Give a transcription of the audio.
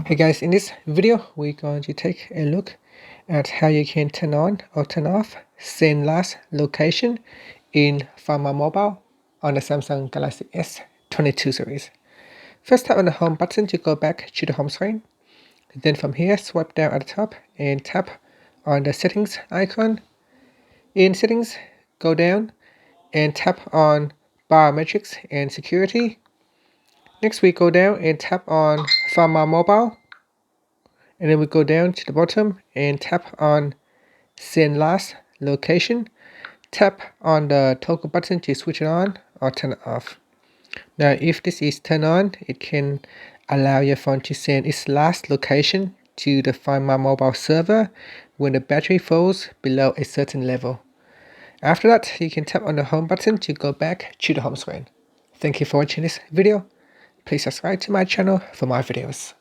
Hey guys, in this video we're going to take a look at how you can turn on or turn off send last location in Find My Mobile on the Samsung Galaxy S22 series. First, tap on the home button to go back to the home screen. Then from here, swipe down at the top and tap on the settings icon. In settings, go down and tap on biometrics and security. Next, we go down and tap on Find My Mobile. And then we go down to the bottom and tap on send last location. Tap on the toggle button to switch it on or turn it off. Now if this is turned on, it can allow your phone to send its last location to the Find My Mobile server when the battery falls below a certain level. After that, you can tap on the home button to go back to the home screen. Thank you for watching this video. Please subscribe to my channel for more videos.